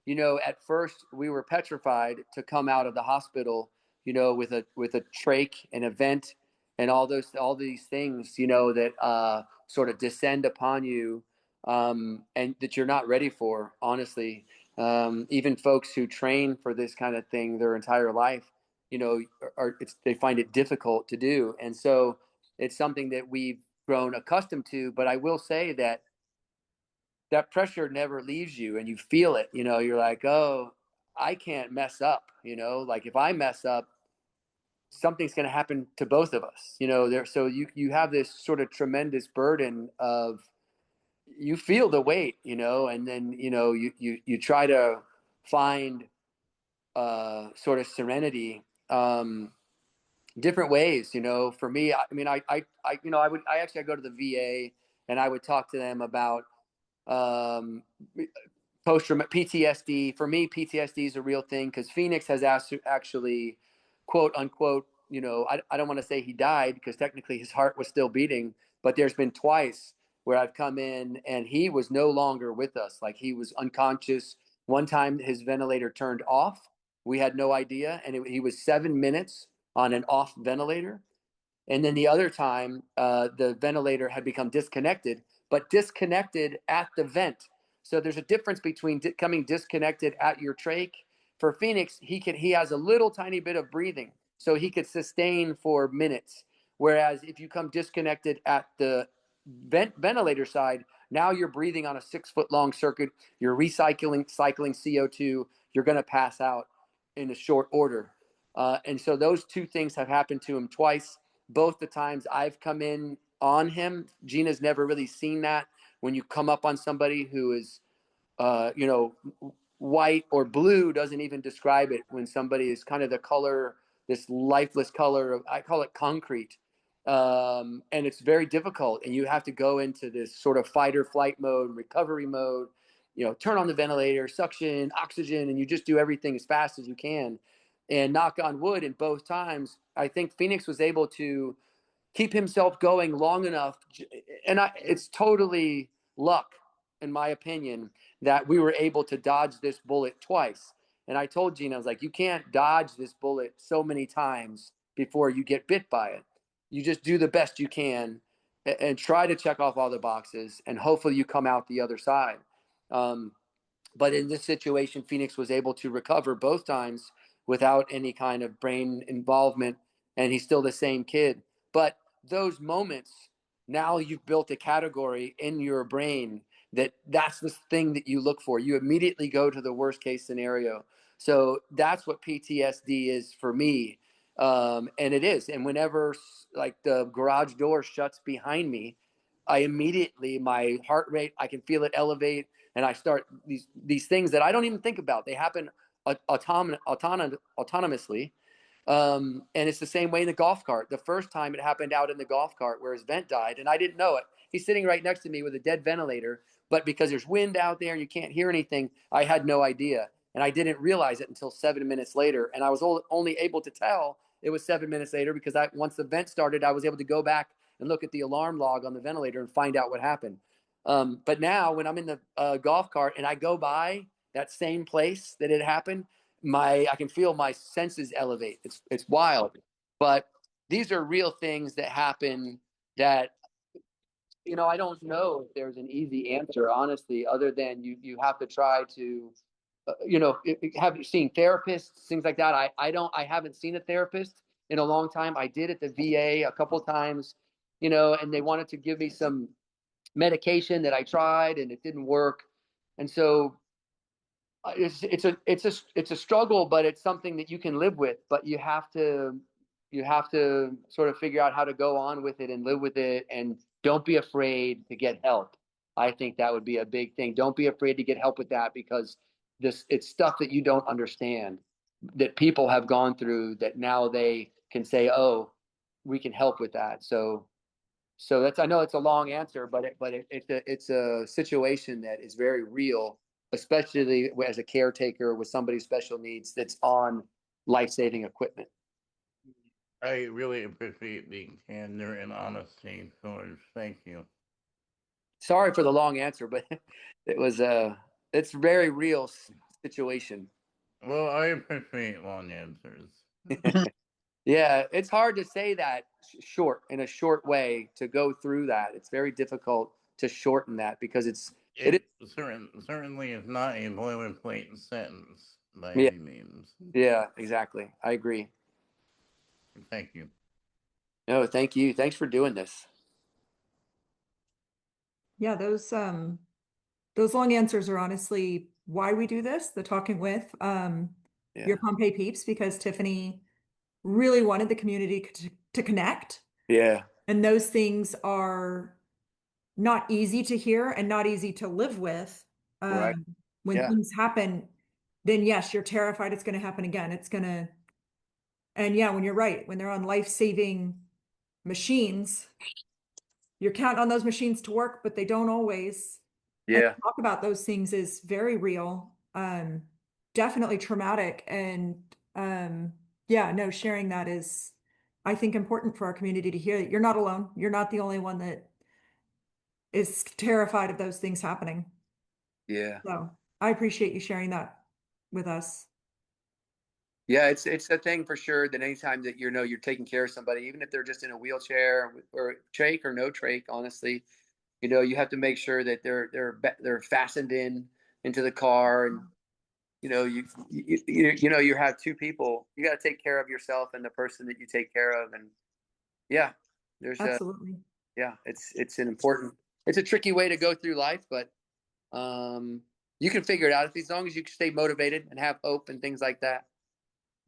at first we were petrified to come out of the hospital, with a trach and a vent and all these things, that sort of descend upon you, and that you're not ready for, honestly. Even folks who train for this kind of thing their entire life, they find it difficult to do, and so it's something that we've grown accustomed to. But I will say that pressure never leaves you and you feel it. You're like, oh, I can't mess up. Like if I mess up, something's going to happen to both of us. So you have this sort of tremendous burden of, you feel the weight, and then you try to find sort of serenity, different ways. For me, I mean, I go to the VA and I would talk to them about um, post PTSD. For me, PTSD is a real thing because Phoenix has actually, quote unquote, I don't want to say he died because technically his heart was still beating, but there's been twice where I've come in and he was no longer with us. Like he was unconscious. One time his ventilator turned off. We had no idea. And he was 7 minutes on an off ventilator. And then the other time, the ventilator had become disconnected, but disconnected at the vent. So there's a difference between coming disconnected at your trach. For Phoenix, he has a little tiny bit of breathing, so he could sustain for minutes. Whereas if you come disconnected at the ventilator side, now you're breathing on a 6 foot long circuit. You're cycling CO2. You're going to pass out in a short order. And so those two things have happened to him twice. Both the times I've come in on him, Gina's never really seen that. When you come up on somebody who is, white or blue doesn't even describe it. When somebody is kind of the color, this lifeless color of, I call it concrete. And it's very difficult. And you have to go into this sort of fight or flight mode, recovery mode, turn on the ventilator, suction, oxygen, and you just do everything as fast as you can. And knock on wood, in both times, I think Phoenix was able to keep himself going long enough. And it's totally luck, in my opinion, that we were able to dodge this bullet twice. And I told Gina, I was like, you can't dodge this bullet so many times before you get bit by it. You just do the best you can and try to check off all the boxes, and hopefully you come out the other side. But in this situation, Phoenix was able to recover both times without any kind of brain involvement, and he's still the same kid. But those moments, now you've built a category in your brain that's the thing that you look for. You immediately go to the worst case scenario. So that's what PTSD is for me. And it is. And whenever like the garage door shuts behind me, I immediately, my heart rate, I can feel it elevate, and I start these things that I don't even think about. They happen autonomously. And it's the same way in the golf cart. The first time it happened out in the golf cart where his vent died, and I didn't know it. He's sitting right next to me with a dead ventilator, but because there's wind out there and you can't hear anything, I had no idea. And I didn't realize it until 7 minutes later. And I was only able to tell it was 7 minutes later because once the vent started, I was able to go back and look at the alarm log on the ventilator and find out what happened. But now when I'm in the golf cart and I go by that same place that it happened, I can feel my senses elevate. It's wild. But these are real things that happen that, I don't know if there's an easy answer, honestly, other than you have to try to, have you seen therapists, things like that? I haven't seen a therapist in a long time. I did at the VA a couple of times, and they wanted to give me some medication that I tried and it didn't work. And so it's a struggle, but it's something that you can live with. But you have to sort of figure out how to go on with it and live with it, and don't be afraid to get help. I think that would be a big thing. Don't be afraid to get help with that, because it's stuff that you don't understand, that people have gone through, that now they can say, oh, we can help with that. So that's, I know it's a long answer, but it's a situation that is very real. especially as a caretaker with somebody's special needs that's on life-saving equipment. I really appreciate the candor and honesty, George. Thank you. Sorry for the long answer, but it was it's a very real situation. Well, I appreciate long answers. Yeah, it's hard to say that short in a short way to go through that. It's very difficult to shorten that because it It is. certainly is not a boilerplate sentence by Yeah, any means. yeah, exactly. I agree. Thank you. No, thank you. Thanks for doing this. Yeah, those long answers are honestly why we do this, the talking with your Yeah, Pompe peeps, because Tiffany really wanted the community to connect. yeah, And those things are not easy to hear and not easy to live with. right. When Yeah, things happen, then yes, you're terrified it's going to happen again. And yeah, when you're right, when they're on life-saving machines, you're counting on those machines to work, but they don't always. And yeah, talk about those things is very real, definitely traumatic. And yeah, no, sharing that is, I think, important for our community to hear that you're not alone. You're not the only one that is terrified of those things happening. yeah. So I appreciate you sharing that with us. Yeah, it's a thing for sure that anytime that you're taking care of somebody, even if they're just in a wheelchair or trach or no trach, honestly, you have to make sure that they're fastened into the car, and you have two people. You got to take care of yourself and the person that you take care of, and yeah, there's a Absolutely. yeah, it's a tricky way to go through life, but you can figure it out as long as you stay motivated and have hope and things like that.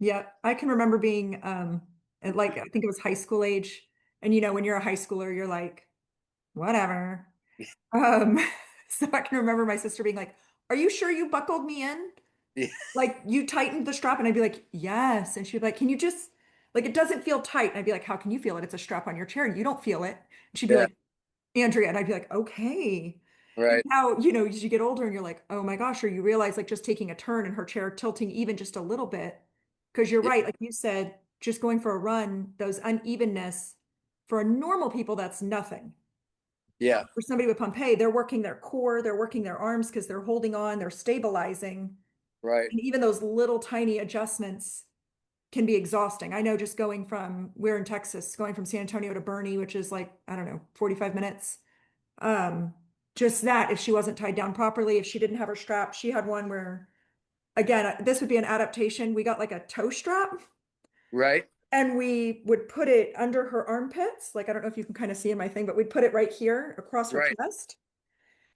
Yeah, I can remember being at like I think it was high school age. And when you're a high schooler, you're like, whatever. Um, so I can remember my sister being like, "Are you sure you buckled me in? Yeah, Like you tightened the strap?" And I'd be like, "Yes." And she'd be like, "Can you just like it doesn't feel tight?" And I'd be like, "How can you feel it? It's a strap on your chair. You don't feel it." And she'd be yeah, like, "Andrea," and I'd be like, "Okay." And right. now, as you get older and you're like, "Oh my gosh," or you realize like just taking a turn and her chair tilting even just a little bit. Because you're Yeah, right, like you said, just going for a run, those unevenness for normal people, that's nothing. yeah, For somebody with Pompe, they're working their core, they're working their arms because they're holding on, they're stabilizing. right. And even those little tiny adjustments can be exhausting. I know just we're in Texas, going from San Antonio to Bernie, which is like, I don't know, 45 minutes. Um, just that, if she wasn't tied down properly, if she didn't have her strap, she had one where, again, this would be an adaptation. We got like a toe strap Right. and we would put it under her armpits. Like, I don't know if you can kind of see in my thing, but we'd put it right here across her Right. chest.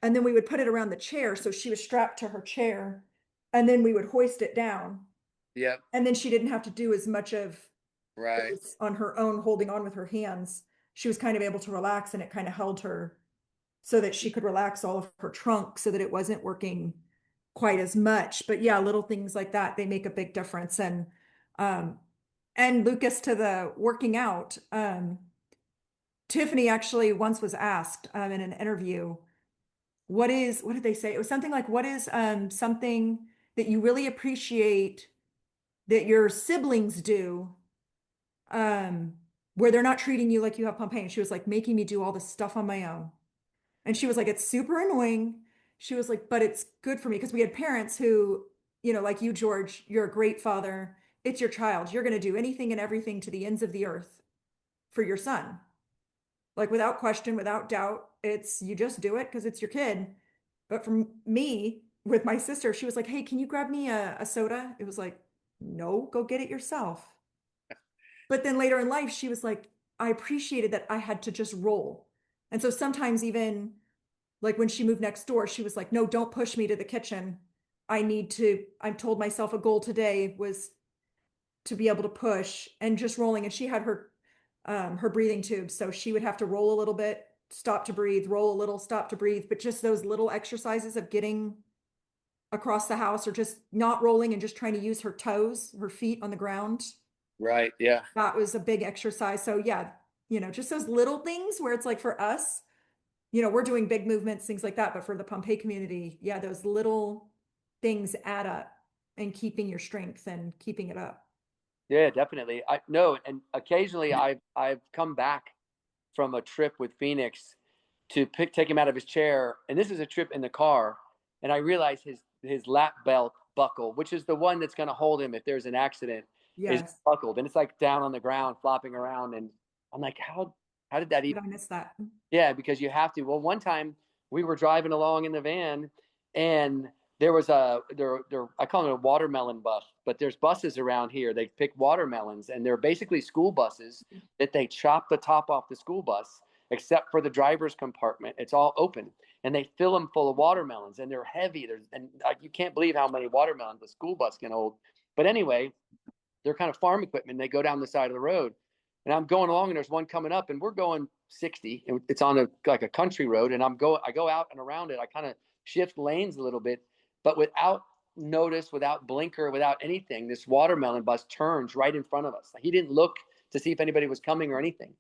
And then we would put it around the chair. So she was strapped to her chair. And then we would hoist it down. Yep. And then she didn't have to do as much of Right. it on her own, holding on with her hands. She was kind of able to relax and it kind of held her so that she could relax all of her trunk so that it wasn't working quite as much. But yeah, little things like that, they make a big difference. Um, and Lucas, to the working out, Tiffany actually once was asked in an interview, what did they say? It was something like, what is something that you really appreciate that your siblings do um, where they're not treating you like you have Pompe? And she was like, making me do all this stuff on my own. And she was like, it's super annoying. She was like, but it's good for me because we had parents who, like you, George, you're a great father. It's your child. You're going to do anything and everything to the ends of the earth for your son. Like without question, without doubt, you just do it because it's your kid. But for me, with my sister, she was like, hey, can you grab me a soda? It was like, no, go get it yourself. But then later in life, she was like, I appreciated that I had to just roll. And so sometimes even like when she moved next door, she was like, no, don't push me to the kitchen. I've told myself a goal today was to be able to push and just rolling. And she had her breathing tube. So she would have to roll a little bit, stop to breathe, roll a little, stop to breathe. But just those little exercises of getting across the house or just not rolling and just trying to use her toes, her feet on the ground. Right. Yeah. That was a big exercise. So yeah, just those little things where it's like for us, we're doing big movements, things like that. But for the Pompeii community, yeah, those little things add up and keeping your strength and keeping it up. Yeah, definitely. I no, and occasionally I've come back from a trip with Phoenix to take him out of his chair, and this is a trip in the car, and I realize his lap belt buckle, which is the one that's going to hold him if there's an accident, is Yes. buckled, and it's like down on the ground, flopping around, and I'm like, how did that Did even? I miss that? Yeah, because you have to. Well, one time we were driving along in the van, and there was there I call it a watermelon bus, but there's buses around here. They pick watermelons, and they're basically school buses that they chop the top off the school bus, except for the driver's compartment. It's all open, and they fill them full of watermelons, and they're heavy. You can't believe how many watermelons a school bus can hold. But anyway, they're kind of farm equipment. They go down the side of the road, and I'm going along, and there's one coming up, and we're going 60, and it's on like a country road, and I go out and around it. I kind of shift lanes a little bit, but without notice, without blinker, without anything, this watermelon bus turns right in front of us. He didn't look to see if anybody was coming or anything.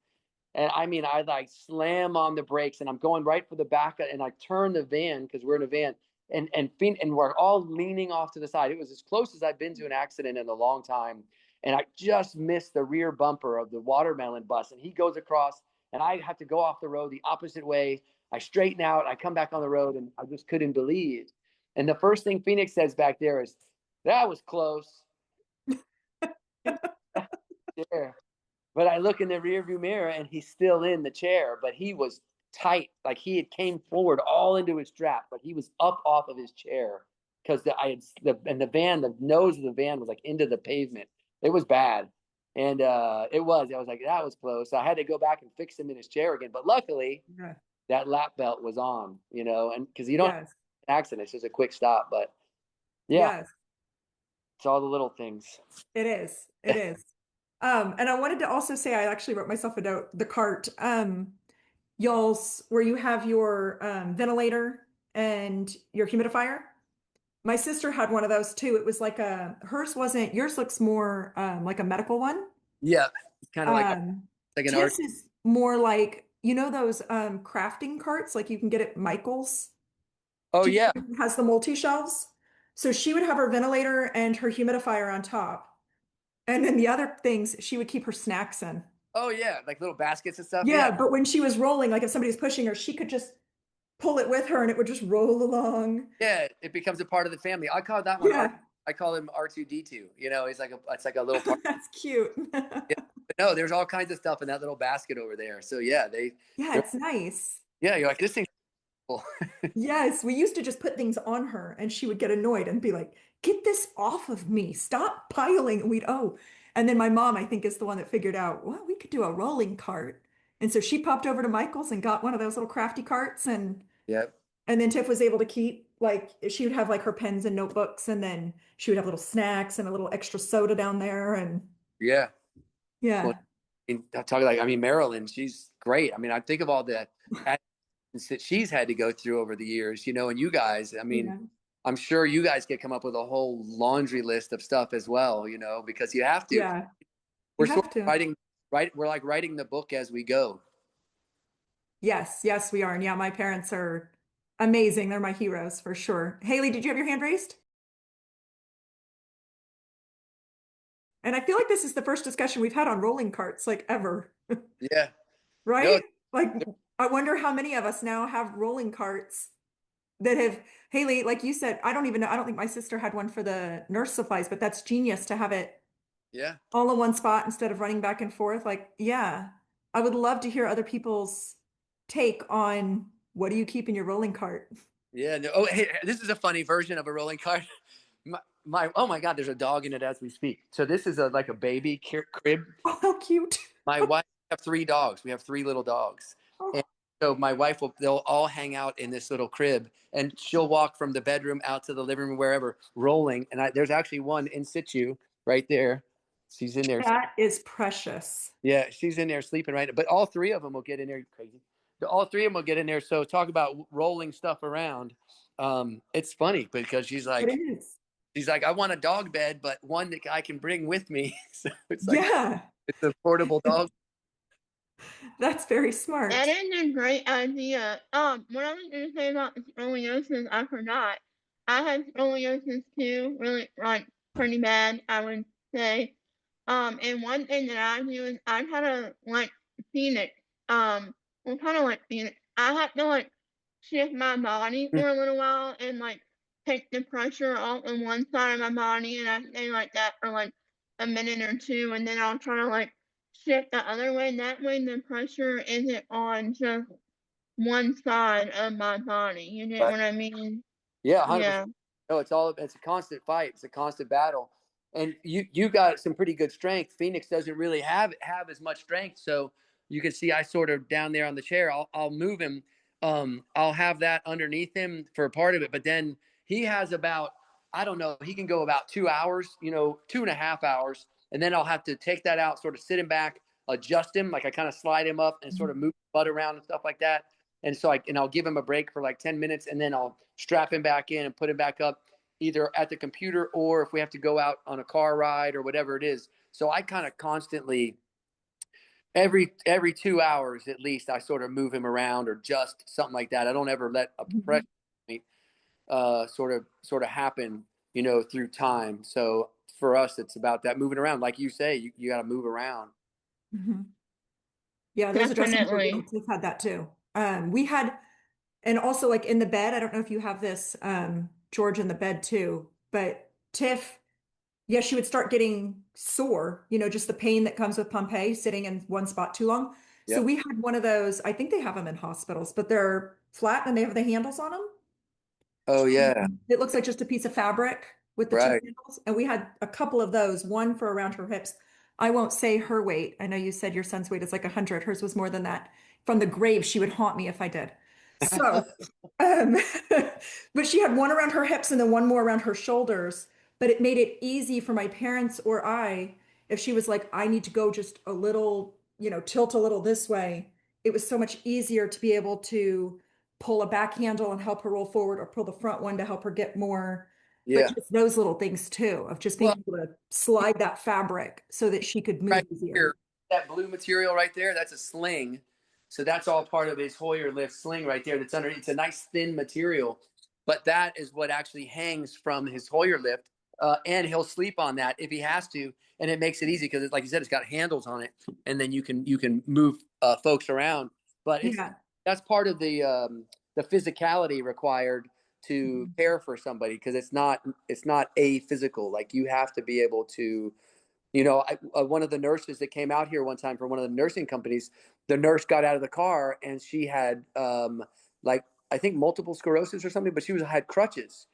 And I mean, I like slam on the brakes, and I'm going right for the back, and I turn the van because we're in a van, and we're all leaning off to the side. It was as close as I've been to an accident in a long time, and I just missed the rear bumper of the watermelon bus, and he goes across, and I have to go off the road the opposite way. I straighten out, I come back on the road, and I just couldn't believe. And the first thing Phoenix says back there is, "That was close." There. But I look in the rearview mirror, and he's still in the chair, but he was tight. Like he had came forward all into his strap, but he was up off of his chair because the nose of the van was like into the pavement. It was bad. And I was like, that was close. So I had to go back and fix him in his chair again. But luckily, Yeah. that lap belt was on, and because you don't have Yes. an accident, it's just a quick stop. But yeah, Yes. it's all the little things. It is. It is. And I wanted to also say I actually wrote myself a note, the cart. Y'all's where you have your ventilator and your humidifier. My sister had one of those too. It was like hers wasn't, yours looks more like a medical one. Yeah, it's kind of like an art. Tiff's is more like, those crafting carts, like you can get at Michael's. Oh yeah, It has the multi-shelves. So she would have her ventilator and her humidifier on top. And then the other things she would keep her snacks in. oh yeah, like little baskets and stuff. Yeah, Yeah. but when she was rolling, like if somebody was pushing her, she could just pull it with her and it would just roll along. Yeah, it becomes a part of the family. I call that one Yeah, I call him R2D2. He's like it's like a little part. that's cute. Yeah. But no, there's all kinds of stuff in that little basket over there. So yeah, Yeah, it's nice. yeah, you're like, this thing's cool. Yes, we used to just put things on her and she would get annoyed and be like, get this off of me. Stop piling. And and then my mom, I think, is the one that figured out, well, we could do a rolling cart. And so she popped over to Michael's and got one of those little crafty carts Yep. and then Tiff was able to keep like she would have like her pens and notebooks and then she would have little snacks and a little extra soda down there and Yeah. Well, yeah. I talk like Marilyn, she's great. I mean, I think of all the accidents that she's had to go through over the years, and you guys, I mean, Yeah. I'm sure you guys could come up with a whole laundry list of stuff as well, because you have to. Yeah. You We're sort have of to. we're like writing the book as we go. Yes, yes, we are. And yeah, my parents are amazing. They're my heroes for sure. Haley, did you have your hand raised? And I feel like this is the first discussion we've had on rolling carts like ever, Yeah. No, right? Like, I wonder how many of us now have rolling carts that have, Haley, like you said, I don't even know. I don't think my sister had one for the nurse supplies, but that's genius to have it yeah. all in one spot instead of running back and forth. Like, yeah, I would love to hear other people's take on what do you keep in your rolling cart? Yeah. No, oh, hey, this is a funny version of a rolling cart. Oh my God, there's a dog in it as we speak. So this is like a baby crib. Oh, how cute. My wife have 3 dogs. We have 3 little dogs. Oh, And so my wife they'll all hang out in this little crib, and she'll walk from the bedroom out to the living room, wherever, rolling. And there's actually one in situ right there. She's in there. that is precious. Yeah, she's in there sleeping right now. But all 3 of them will get in there. Crazy. All 3 of them will get in there. So talk about rolling stuff around. It's funny because she's It like, is. I want a dog bed, but one that I can bring with me. So it's like, Yeah, it's a portable dog. that's very smart. That is a great idea. What I was going to say about the scoliosis, I forgot. I had scoliosis too, really like pretty bad, I would say. And one thing that I do is I kind of like Phoenix. Well, kind of like Phoenix. I have to like shift my body Mm. for a little while and like take the pressure off on one side of my body, and I stay like that for like a minute or two, and then I'll try to like shift the other way. That way, the pressure isn't on just one side of my body. You get Right. what I mean? Yeah, 100%. Yeah. No, it's a constant fight. It's a constant battle. And you got some pretty good strength. Phoenix doesn't really have as much strength. So you can see I sort of down there on the chair. I'll move him. I'll have that underneath him for a part of it. But then he has about, I don't know, he can go about 2 hours, 2.5 hours. And then I'll have to take that out, sort of sit him back, adjust him. Like I kind of slide him up and sort of move his butt around and stuff like that. And so I'll give him a break for like 10 minutes, and then I'll strap him back in and put him back up either at the computer or if we have to go out on a car ride or whatever it is. So I kind of constantly, every 2 hours at least, I sort of move him around or just something like that. I don't ever let a pressure point sort of happen, through time. So for us, it's about that moving around. Like you say, you got to move around. Mm-hmm. Yeah, those adjustments are real. Definitely. We've had that too. We had, and also like in the bed, I don't know if you have this, George, in the bed too, but Tiff, yeah, she would start getting sore, just the pain that comes with Pompe sitting in one spot too long. So Yep. we had one of those, I think they have them in hospitals, but they're flat and they have the handles on them. Oh yeah. It looks like just a piece of fabric with the two Right. handles. And we had a couple of those, one for around her hips. I won't say her weight. I know you said your son's weight is like 100. Hers was more than that. From the grave, she would haunt me if I did. So, um, but she had one around her hips and then one more around her shoulders. But it made it easy for my parents or I, if she was like, I need to go just a little, tilt a little this way. It was so much easier to be able to pull a back handle and help her roll forward or pull the front one to help her get more. But Yeah. just those little things too, of just being Well, able to slide that fabric so that she could move right easier. here, that blue material right there, that's a sling. So that's all part of his Hoyer lift sling right there. That's under. It's a nice thin material, but that is what actually hangs from his Hoyer lift, and he'll sleep on that if he has to, and it makes it easy because, like you said, it's got handles on it, and then you can move folks around. But Yeah. that's part of the physicality required to care for somebody because it's not a physical. Like you have to be able to one of the nurses that came out here one time from one of the nursing companies, the nurse got out of the car and she had like I think multiple sclerosis or something, but she had crutches,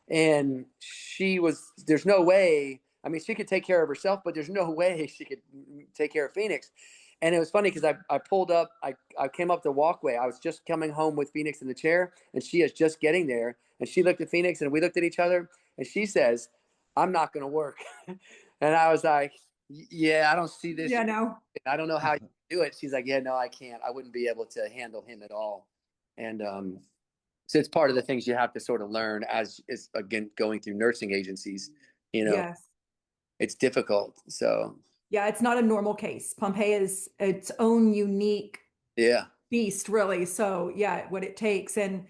and there's no way. I mean, she could take care of herself, but there's no way she could take care of Phoenix. And it was funny because I pulled up, I came up the walkway. I was just coming home with Phoenix in the chair, and she is just getting there. And she looked at Phoenix, and we looked at each other, and she says, "I'm not going to work." And I was like, "Yeah, I don't see this. Yeah, no. I don't know how you do it." She's like, "Yeah, no, I can't. I wouldn't be able to handle him at all." And so it's part of the things you have to sort of learn as is again going through nursing agencies. Yes. It's difficult. So Yeah, it's not a normal case. Pompeii is its own unique yeah, beast, really. So yeah, what it takes. And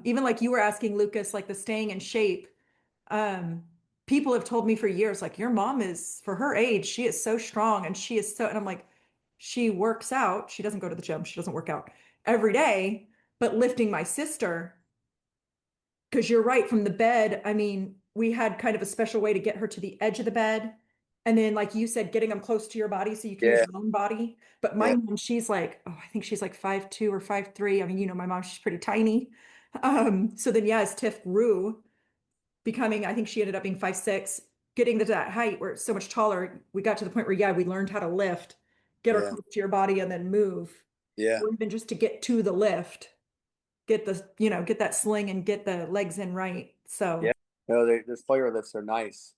even like you were asking Lucas, like the staying in shape, um, people have told me for years, like your mom is, for her age, she is so strong and she is so, and I'm like, she works out. She doesn't go to the gym. She doesn't work out every day, but lifting my sister, because you're right, from the bed, I mean, we had kind of a special way to get her to the edge of the bed. And then, like you said, getting them close to your body so you can use yeah, your own body. But my yeah, mom, she's like, oh, I think she's like 5'2" or 5'3". I mean, my mom, she's pretty tiny. So then, yeah, as Tiff grew, becoming, I think she ended up being 5'6", getting to that height where it's so much taller. We got to the point where, yeah, we learned how to lift, get her yeah, close to your body and then move, yeah, or even just to get to the lift, get that sling and get the legs in right. yeah. So No, the fire lifts are nice.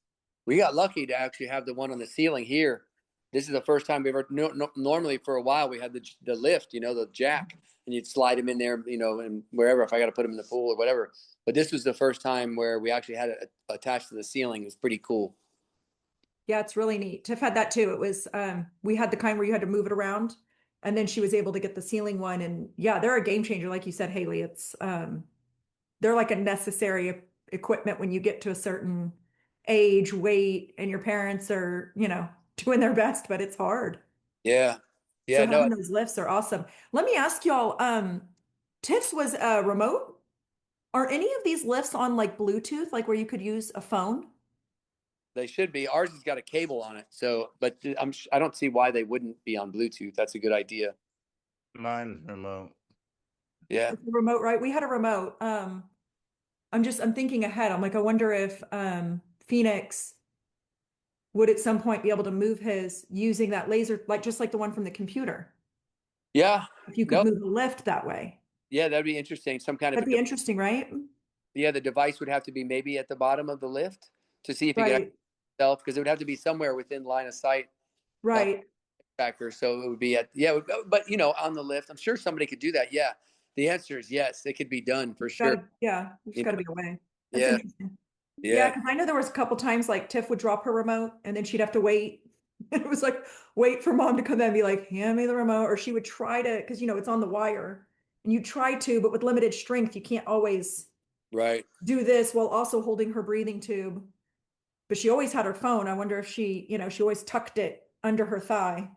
We got lucky to actually have the one on the ceiling here. This is the first time we ever. No, normally, for a while, we had the lift, the jack, and you'd slide him in there, and wherever if I got to put him in the pool or whatever. But this was the first time where we actually had it attached to the ceiling. It was pretty cool. yeah, it's really neat. Tiff had that too. It was we had the kind where you had to move it around, and then she was able to get the ceiling one. And yeah, they're a game changer, like you said, Haley. It's they're like a necessary equipment when you get to a certain age, weight, and your parents are, doing their best, but it's hard. Yeah. So Yeah. No, having those lifts are awesome. Let me ask y'all, Tiff's was remote. Are any of these lifts on like Bluetooth, like where you could use a phone? they should be. Ours has got a cable on it. So, but I don't see why they wouldn't be on Bluetooth. That's a good idea. Mine's remote. Yeah. It's a remote, right? We had a remote. I'm thinking ahead. I'm like, I wonder if Phoenix would at some point be able to move his using that laser, like just like the one from the computer. Yeah. If you could No. move the lift that way. Yeah, that'd be interesting. Some kind of That'd be interesting, right? yeah, the device would have to be maybe at the bottom of the lift to see if you could Right, self, because it would have to be somewhere within line of sight right. factor. So it would be at but on the lift, I'm sure somebody could do that. Yeah, the answer is yes, it could be done for sure. Yeah, there's You got to know? be a way. That's Yeah, interesting. Yeah, yeah, because I know there was a couple times like Tiff would drop her remote and then she'd have to wait. It was like, wait for mom to come in and be like, hand me the remote. Or she would try to, because it's on the wire and you try to, but with limited strength, you can't always right, do this while also holding her breathing tube. But she always had her phone. I wonder if she always tucked it under her thigh.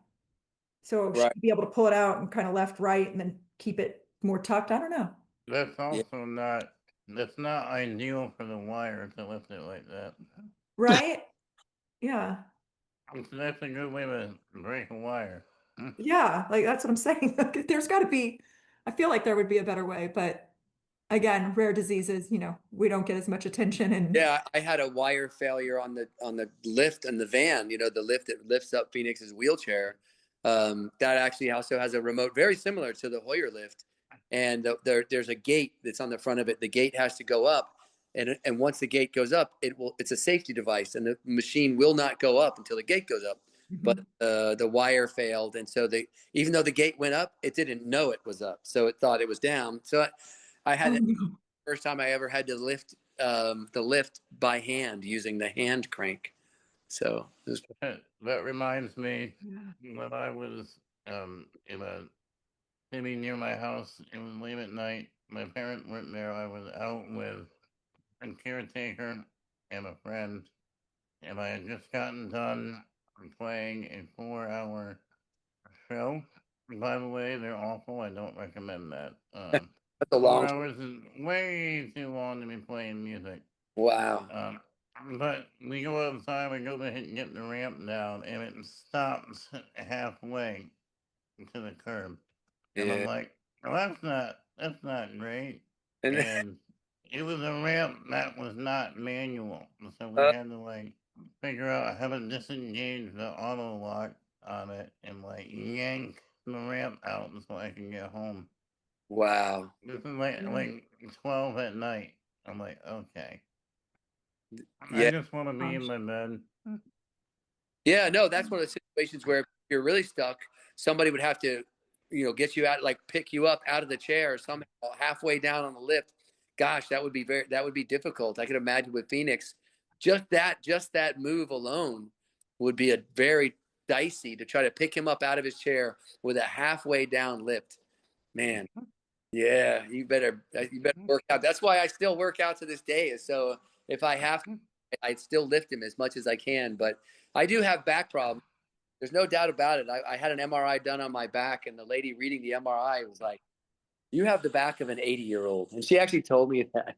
So right. she'd be able to pull it out and kind of left, right, and then keep it more tucked. I don't know. That's Yeah, also not. That's not ideal for the wire to lift it like that. Right? Yeah. That's a good way to break a wire. Yeah. Like that's what I'm saying. There's got to be, I feel like there would be a better way, but again, rare diseases, we don't get as much attention and yeah. I had a wire failure on the lift and the van. The lift that lifts up Phoenix's wheelchair. That actually also has a remote, very similar to the Hoyer lift, and there's a gate that's on the front of it. The gate has to go up, and once the gate goes up, it's a safety device, and the machine will not go up until the gate goes up. But Mhm. the wire failed, and so even though the gate went up, it didn't know it was up, so it thought it was down. So I had Oh, that no. first time I ever had to lift the lift by hand using the hand crank. So it was, That reminds me Yeah. when I was in a city near my house. It was late at night. My parents weren't there. I was out with a caretaker and a friend, and I had just gotten done playing a 4-hour show. By the way, they're awful. I don't recommend that. that's a Four long hours is way too long to be playing music. wow. But we go outside, we go to get the ramp down, and it stops halfway to the curb. And I'm Yeah, like, well, that's not great. and And it was a ramp that was not manual. So we uh, had to figure out how to disengage the auto lock on it and yank the ramp out so I can get home. wow. This is Yeah. like 12 at night. I'm like, okay. I Yeah, just want to be in Gosh. my bed. yeah. No, that's one of the situations where if you're really stuck, somebody would have to, get you out, like pick you up out of the chair somehow halfway down on the lift. Gosh, that would be difficult. I could imagine with Phoenix, just that move alone would be a very dicey to try to pick him up out of his chair with a halfway down lift. Man, yeah, you better work out. That's why I still work out to this day. So if I have to, I'd still lift him as much as I can. But I do have back problems. There's no doubt about it. I had an MRI done on my back, and the lady reading the MRI was like, "You have the back of an 80-year-old," and she actually told me that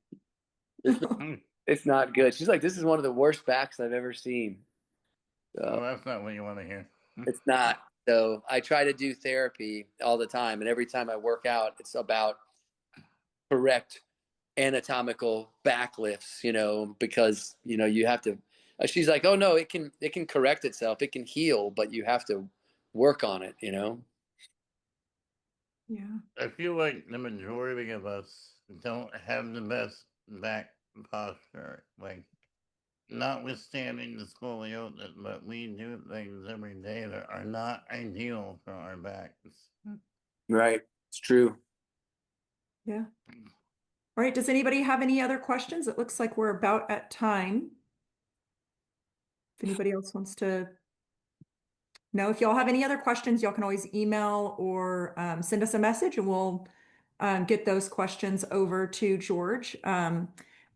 it's not, it's not good. She's like, "This is one of the worst backs I've ever seen." Well, So that's not what you want to hear. it's not. So I try to do therapy all the time, and every time I work out, it's about correct anatomical backlifts, because you have to. She's like, "Oh no, it can correct itself, it can heal, but you have to work on it." Yeah. I feel like the majority of us don't have the best back posture. Notwithstanding the scoliosis, but we do things every day that are not ideal for our backs. Right, it's true. Yeah. All right. Does anybody have any other questions? It looks like we're about at time. If anybody else wants to know, if y'all have any other questions, y'all can always email or send us a message and we'll get those questions over to George.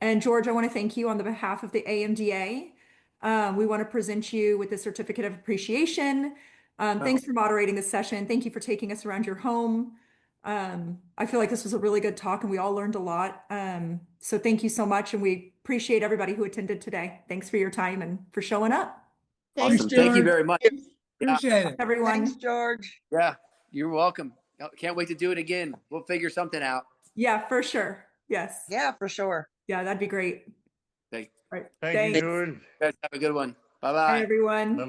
And George, I want to thank you on the behalf of the AMDA. We want to present you with the certificate of appreciation. Thanks for moderating this session. Thank you for taking us around your home. I feel like this was a really good talk and we all learned a lot. So thank you so much. And we appreciate everybody who attended today. Thanks for your time and for showing up. Awesome. Thanks, Thank you George. very much. Appreciate it. Everyone. Thanks, George. Yeah, you're welcome. Can't wait to do it again. We'll figure something out. Yeah, for sure. Yes. Yeah, for sure. Yeah, that'd be great. Thank All right. Thank Thanks. you, George. you guys. Have a good one. Bye, Bye-bye. everyone. Bye-bye.